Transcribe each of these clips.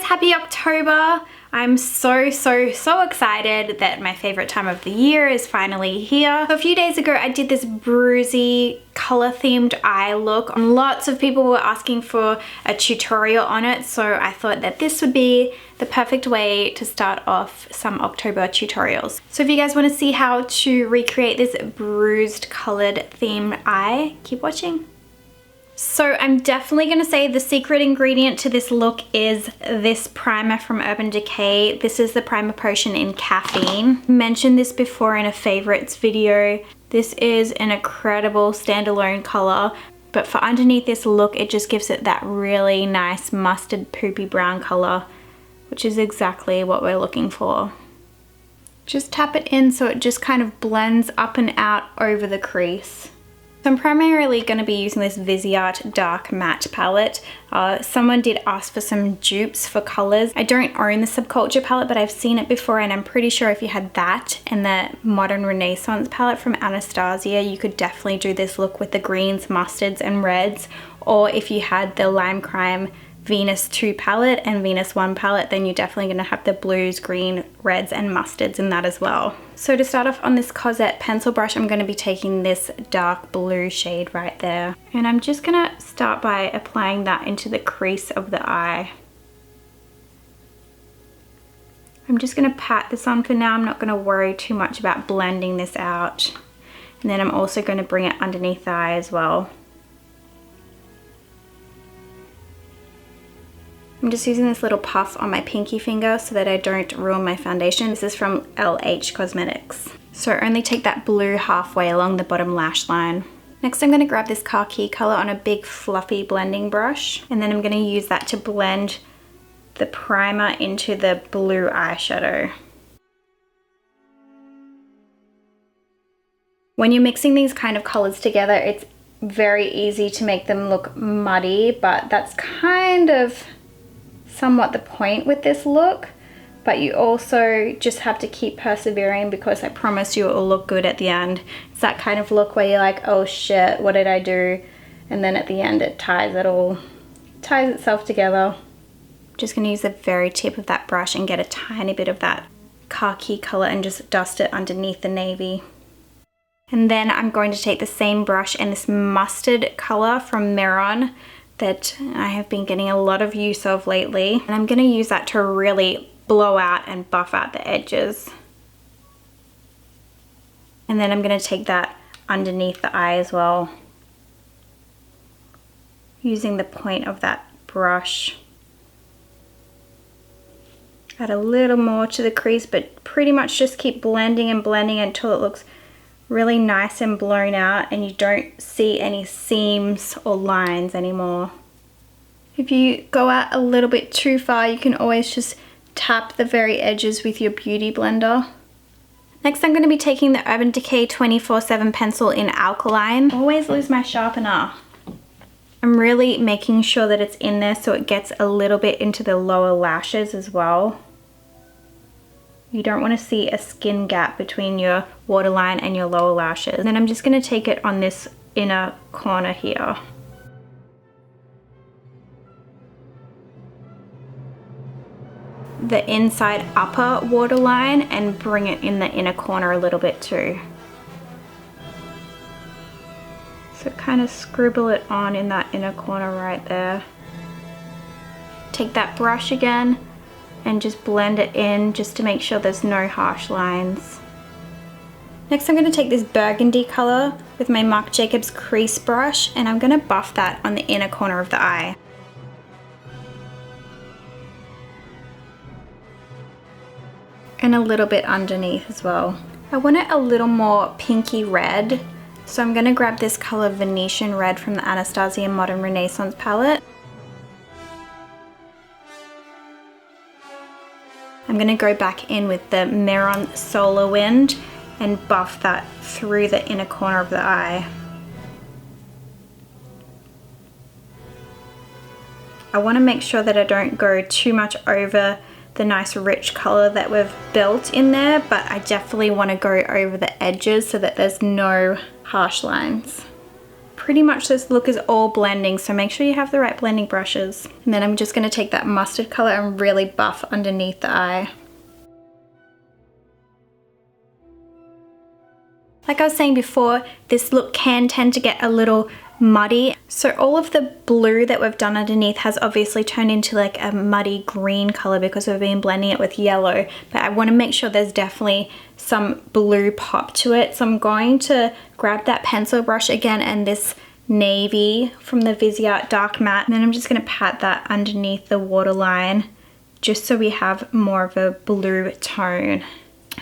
happy October. I'm so excited that my favorite time of the year is finally here. A few days ago I did this Bruised color themed eye look. Lots of people were asking for a tutorial on it, so I thought that this would be the perfect way to start off some October tutorials. So if you guys want to see how to recreate this bruised colored themed eye, keep watching. So I'm definitely going to say the secret ingredient to this look is this primer from Urban Decay. This is the primer potion in caffeine. I mentioned this before in a favorites video. This is an incredible standalone color, but for underneath this look, it just gives it that really nice mustard poopy brown color, which is exactly what we're looking for. Just tap it in so it just kind of blends up and out over the crease. So I'm primarily going to be using this Viseart Dark Matte palette. Someone did ask for some dupes for colors. I don't own the Subculture palette, but I've seen it before, and I'm pretty sure if you had that and the Modern Renaissance palette from Anastasia, you could definitely do this look with the greens, mustards, and reds. Or if you had the Lime Crime Venus 2 palette and Venus 1 palette, then you're definitely going to have the blues, green, reds, and mustards in that as well. So to start off on this Cosette pencil brush, I'm going to be taking this dark blue shade right there. And I'm just going to start by applying that into the crease of the eye. I'm just going to pat this on for now. I'm not going to worry too much about blending this out. And then I'm also going to bring it underneath the eye as well. I'm just using this little puff on my pinky finger so that I don't ruin my foundation. This is from LH Cosmetics. So only take that blue halfway along the bottom lash line. Next I'm going to grab this kaki color on a big fluffy blending brush, and then I'm going to use that to blend the primer into the blue eyeshadow. When you're mixing these kind of colors together, it's very easy to make them look muddy, but that's kind of somewhat the point with this look. But you also just have to keep persevering, because I promise you it will look good at the end. It's that kind of look where you're like, oh shit, what did I do? And then at the end it ties itself together. Just gonna use the very tip of that brush and get a tiny bit of that khaki color and just dust it underneath the navy. And then I'm going to take the same brush and this mustard color from Miron that I have been getting a lot of use of lately. And I'm gonna use that to really blow out and buff out the edges. And then I'm gonna take that underneath the eye as well, using the point of that brush. Add a little more to the crease, but pretty much just keep blending and blending until it looks really nice and blown out and you don't see any seams or lines anymore. If you go out a little bit too far, you can always just tap the very edges with your beauty blender. Next I'm going to be taking the Urban Decay 24/7 pencil in Alkaline. I always lose my sharpener. I'm really making sure that it's in there so it gets a little bit into the lower lashes as well. You don't want to see a skin gap between your waterline and your lower lashes. And then I'm just going to take it on this inner corner here. The inside upper waterline, and bring it in the inner corner a little bit too. So kind of scribble it on in that inner corner right there. Take that brush again and just blend it in just to make sure there's no harsh lines. Next I'm going to take this burgundy color with my Marc Jacobs crease brush, and I'm going to buff that on the inner corner of the eye. And a little bit underneath as well. I want it a little more pinky red, so I'm going to grab this color Venetian Red from the Anastasia Modern Renaissance palette. I'm going to go back in with the Miron Solar Wind and buff that through the inner corner of the eye. I want to make sure that I don't go too much over the nice rich color that we've built in there, but I definitely want to go over the edges so that there's no harsh lines. pretty much this look is all blending, so make sure you have the right blending brushes. And then I'm just going to take that mustard color and really buff underneath the eye. Like I was saying before, this look can tend to get a little muddy. So all of the blue that we've done underneath has obviously turned into like a muddy green color because we've been blending it with yellow. But I want to make sure there's definitely some blue pop to it. So I'm going to grab that pencil brush again and this navy from the Viseart Dark Matte. And then I'm just going to pat that underneath the waterline just so we have more of a blue tone.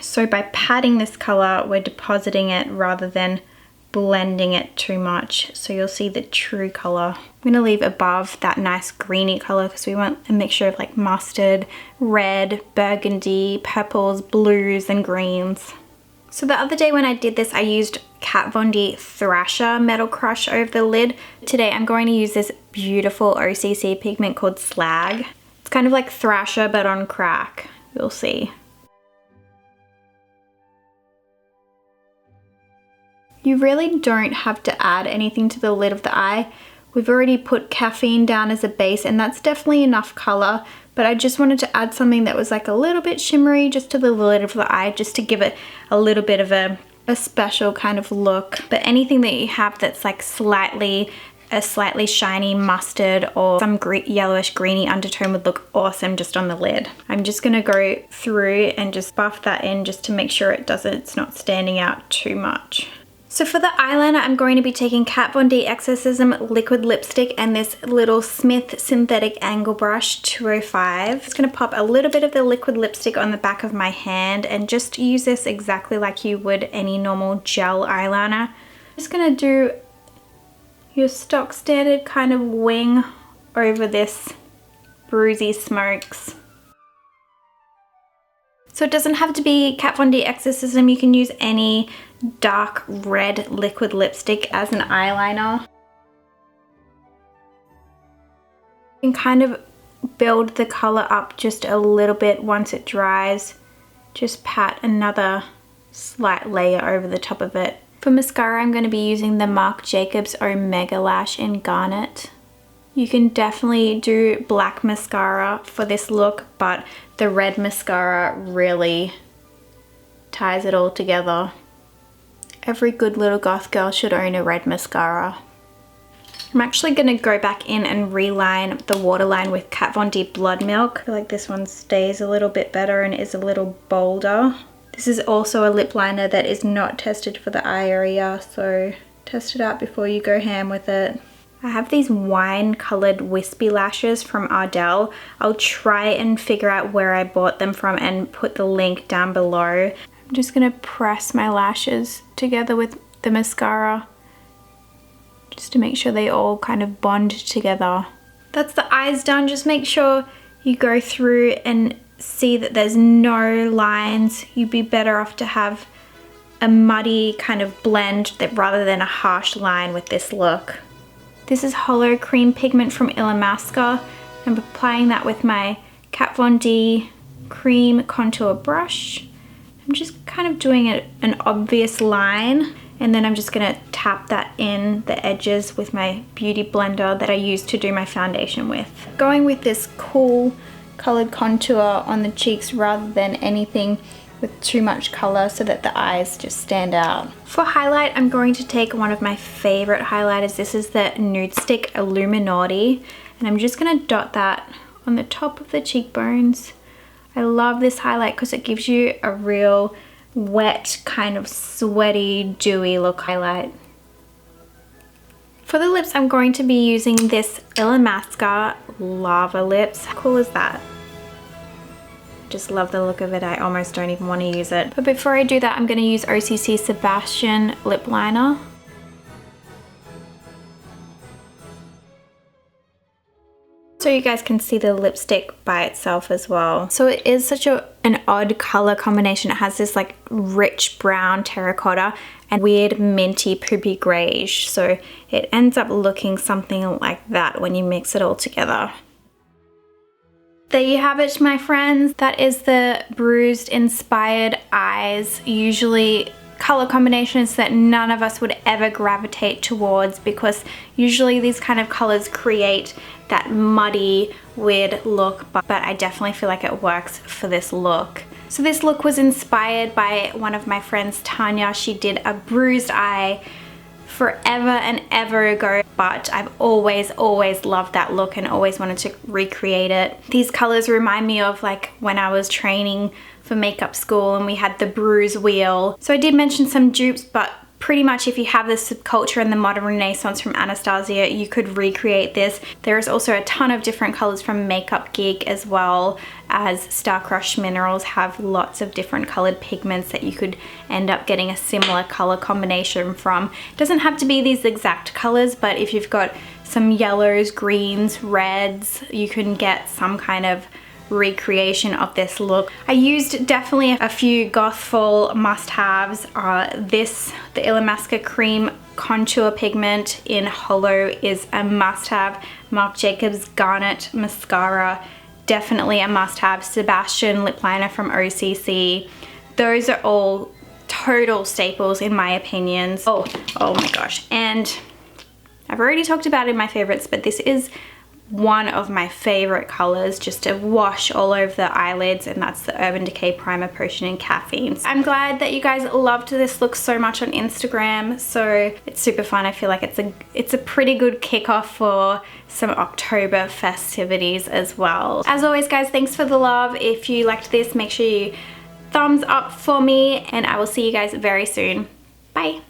So by patting this color, we're depositing it rather than blending it too much. So you'll see the true color. I'm going to leave above that nice greeny color because we want a mixture of like mustard, red, burgundy, purples, blues, and greens. So the other day when I did this, I used Kat Von D Thrasher Metal Crush over the lid. Today I'm going to use this beautiful OCC pigment called Slag. It's kind of like Thrasher but on crack. You'll see. You really don't have to add anything to the lid of the eye. We've already put caffeine down as a base and that's definitely enough color, but I just wanted to add something that was like a little bit shimmery just to the lid of the eye, just to give it a little bit of a special kind of look. But anything that you have that's like a slightly shiny mustard or some yellowish greeny undertone would look awesome just on the lid. I'm just gonna go through and just buff that in just to make sure it's not standing out too much. So for the eyeliner, I'm going to be taking Kat Von D Exorcism liquid lipstick and this little Smith Synthetic Angle Brush 205. I'm just going to pop a little bit of the liquid lipstick on the back of my hand and just use this exactly like you would any normal gel eyeliner. I'm just going to do your stock standard kind of wing over this Bruised Smokes. So it doesn't have to be Kat Von D Exorcism, you can use any dark red liquid lipstick as an eyeliner. You can kind of build the color up just a little bit once it dries. Just pat another slight layer over the top of it. For mascara, I'm going to be using the Marc Jacobs Omega Lash in Garnet. You can definitely do black mascara for this look, but the red mascara really ties it all together. Every good little goth girl should own a red mascara. I'm actually going to go back in and reline the waterline with Kat Von D Blood Milk. I feel like this one stays a little bit better and is a little bolder. This is also a lip liner that is not tested for the eye area, so test it out before you go ham with it. I have these wine colored wispy lashes from Ardell. I'll try and figure out where I bought them from and put the link down below. I'm just gonna press my lashes together with the mascara just to make sure they all kind of bond together. That's the eyes done. Just make sure you go through and see that there's no lines. You'd be better off to have a muddy kind of blend rather than a harsh line with this look. This is Hollow Cream Pigment from Illamasqua. I'm applying that with my Kat Von D Cream Contour Brush. I'm just kind of doing an obvious line, and then I'm just gonna tap that in the edges with my beauty blender that I use to do my foundation with. Going with this cool colored contour on the cheeks rather than anything with too much color so that the eyes just stand out. For highlight, I'm going to take one of my favorite highlighters. This is the Nude Stick Illuminati, and I'm just gonna dot that on the top of the cheekbones. I love this highlight because it gives you a real wet, kind of sweaty, dewy look highlight. For the lips, I'm going to be using this Illamasqua Lava Lips. How cool is that? Just love the look of it. I almost don't even want to use it. But before I do that, I'm going to use OCC Sebastian Lip Liner. So you guys can see the lipstick by itself as well. So it is such an odd color combination. It has this like rich brown terracotta and weird minty poopy grayish. So it ends up looking something like that when you mix it all together. There you have it, my friends. That is the Bruised inspired eyes. Usually color combinations that none of us would ever gravitate towards, because usually these kind of colors create that muddy, weird look, but I definitely feel like it works for this look. So this look was inspired by one of my friends, Tanya. She did a bruised eye forever and ever ago, but I've always loved that look and always wanted to recreate it. These colors remind me of like when I was training for makeup school and we had the bruise wheel. So I did mention some dupes, but pretty much if you have the subculture and the modern renaissance from Anastasia, you could recreate this. There is also a ton of different colors from Makeup Geek, as well as Star Crush Minerals have lots of different colored pigments that you could end up getting a similar color combination from. It doesn't have to be these exact colors, but if you've got some yellows, greens, reds, you can get some kind of recreation of this look. I used definitely a few goth fall must-haves. The Illamasqua Cream Contour Pigment in Hollow is a must-have. Marc Jacobs Garnet Mascara, definitely a must-have. Sebastian Lip Liner from OCC. Those are all total staples in my opinions. Oh my gosh. And I've already talked about it in my favorites, but this is one of my favorite colors just to wash all over the eyelids, and that's the Urban Decay Primer Potion in Caffeine. I'm glad that you guys loved this look so much on Instagram, so it's super fun. I feel like it's a pretty good kickoff for some October festivities as well. As always guys, thanks for the love. If you liked this, make sure you thumbs up for me, and I will see you guys very soon. Bye.